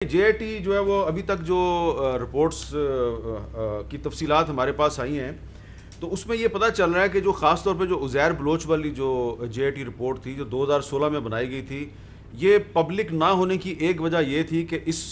JIT جو ہے وہ ابھی تک جو رپورٹس کی تفصیلات ہمارے پاس آئی ہیں تو اس میں یہ پتہ چل رہا ہے کہ جو خاص طور پہ جو عزیر بلوچ والی جو JIT رپورٹ تھی جو 2016 میں بنائی گئی تھی، یہ پبلک نہ ہونے کی ایک وجہ یہ تھی کہ اس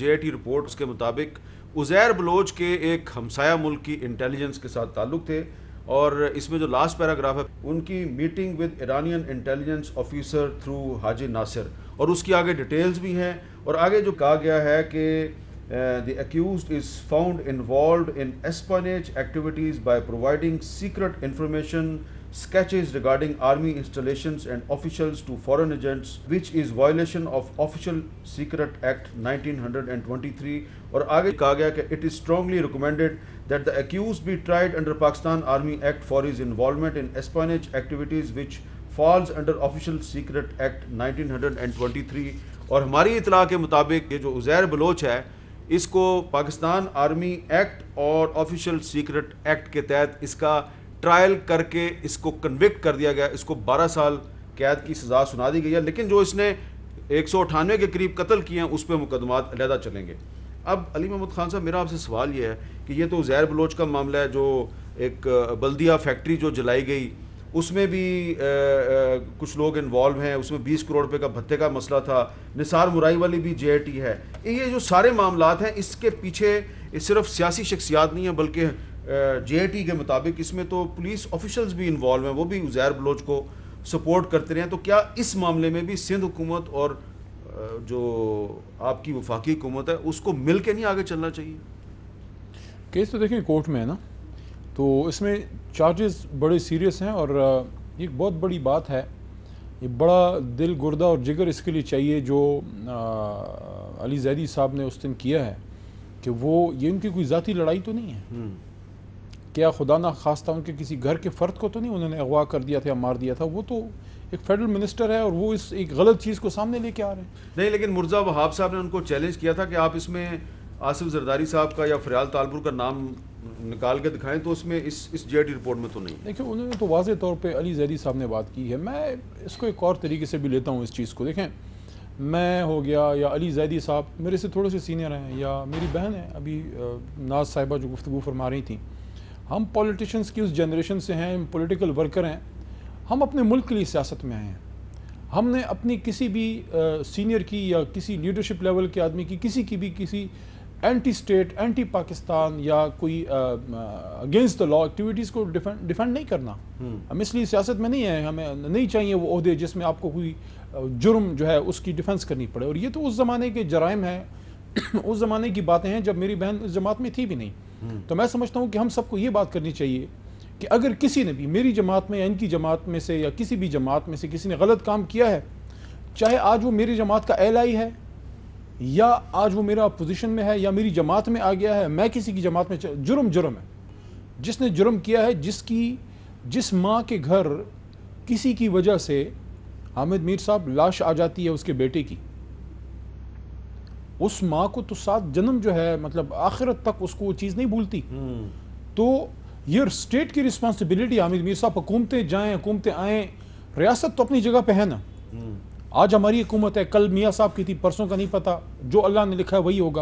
JIT رپورٹس کے مطابق عزیر بلوچ کے ایک ہمسایہ ملک کی انٹیلیجنس کے ساتھ تعلق تھے، اور اس میں جو لاسٹ پیراگراف ہے ان کی meeting with Iranian intelligence officer through حاجی ناصر، اور اس کی آگے ڈیٹیلز بھی ہیں، اور آگے جو کہا گیا ہے کہ the accused is found involved in espionage activities by providing secret information, sketches regarding army installations and officials to foreign agents, which is violation of Official Secret Act 1923. اور آگے کہا گیا کہ it is strongly recommended that the accused be tried under Pakistan Army Act for his involvement in espionage activities which falls under Official Secret Act 1923. اور ہماری اطلاع کے مطابق یہ جو عزیر بلوچ ہے اس کو پاکستان آرمی ایکٹ اور آفیشل سیکرٹ ایکٹ کے تحت اس کا ٹرائل کر کے اس کو کنوکٹ کر دیا گیا، اس کو 12 سال قید کی سزا سنا دی گئی ہے، لیکن جو اس نے 198 کے قریب قتل کیے ہیں اس پہ مقدمات علیحدہ چلیں گے۔ اب علی محمد خان صاحب، میرا آپ سے سوال یہ ہے کہ یہ تو عزیر بلوچ کا معاملہ ہے، جو ایک بلدیہ فیکٹری جو جلائی گئی اس میں بھی کچھ لوگ انوالو ہیں، اس میں 20 کروڑ روپے کا بھتے کا مسئلہ تھا، نثار مرائی والی بھی JIT ہے۔ یہ جو سارے معاملات ہیں اس کے پیچھے صرف سیاسی شخصیات نہیں ہیں، بلکہ JIT کے مطابق اس میں تو پولیس آفیشلز بھی انوالو ہیں، وہ بھی عزیر بلوچ کو سپورٹ کرتے رہے ہیں۔ تو کیا اس معاملے میں بھی سندھ حکومت اور جو آپ کی وفاقی حکومت ہے اس کو مل کے نہیں آگے چلنا چاہیے؟ کیس تو دیکھیں کورٹ میں ہے نا، تو اس میں چارجز بڑے سیریس ہیں، اور یہ ایک بہت بڑی بات ہے، یہ بڑا دل گردہ اور جگر اس کے لیے چاہیے جو علی زیدی صاحب نے اس دن کیا ہے، کہ وہ یہ ان کی کوئی ذاتی لڑائی تو نہیں ہے، کیا خدا نہ خواستہ ان کے کسی گھر کے فرد کو تو نہیں انہوں نے اغوا کر دیا تھا یا مار دیا تھا، وہ تو ایک فیڈرل منسٹر ہے اور وہ اس ایک غلط چیز کو سامنے لے کے آ رہے ہیں۔ نہیں، لیکن مرزا وہاب صاحب نے ان کو چیلنج کیا تھا کہ آپ اس میں آصف زرداری صاحب کا یا فریال تالپور کا نام نکال کے دکھائیں، تو اس میں اس JIT رپورٹ میں تو نہیں۔ دیکھیں انہوں نے تو واضح طور پہ علی زیدی صاحب نے بات کی ہے، میں اس کو ایک اور طریقے سے بھی لیتا ہوں اس چیز کو۔ دیکھیں میں ہو گیا یا علی زیدی صاحب میرے سے تھوڑے سے سینئر ہیں، یا میری بہن ہے ابھی ناز صاحبہ جو گفتگو فرما رہی تھیں، ہم پولیٹیشنز کی اس جنریشن سے ہیں، ہم پولیٹیکل ورکر ہیں، ہم اپنے ملک کے لیے سیاست میں آئے ہیں، ہم نے اپنی کسی بھی سینئر کی یا کسی لیڈرشپ لیول کے آدمی کی کسی اینٹی اسٹیٹ، اینٹی پاکستان یا کوئی اگینسٹ دا لا ایکٹیویٹیز کو ڈیفینڈ نہیں کرنا۔ ہم اس لیے سیاست میں نہیں ہیں، ہمیں نہیں چاہیے وہ عہدے جس میں آپ کو کوئی جرم جو ہے اس کی ڈیفنس کرنی پڑے، اور یہ تو اس زمانے کے جرائم ہیں، اس زمانے کی باتیں ہیں جب میری بہن اس جماعت میں تھی بھی نہیں۔ تو میں سمجھتا ہوں کہ ہم سب کو یہ بات کرنی چاہیے کہ اگر کسی نے بھی میری جماعت میں یا ان کی جماعت میں سے یا کسی بھی جماعت میں سے کسی نے غلط کام کیا ہے، چاہے آج وہ میری جماعت کا LI ہے یا آج وہ میرا پوزیشن میں ہے یا میری جماعت میں آ گیا ہے، میں کسی کی جماعت میں جرم ہے۔ جس نے جرم کیا ہے، جس ماں کے گھر کسی کی وجہ سے حامد میر صاحب لاش آ جاتی ہے اس کے بیٹے کی، اس ماں کو تو 7 جنم جو ہے مطلب آخرت تک اس کو وہ چیز نہیں بھولتی۔ تو یہ اسٹیٹ کی رسپانسبلٹی حامد میر صاحب، حکومتیں جائیں حکومتیں آئیں، ریاست تو اپنی جگہ پہ ہے نا۔ آج ہماری حکومت ہے، کل میاں صاحب کی تھی، پرسوں کا نہیں پتہ، جو اللہ نے لکھا ہے وہی ہوگا۔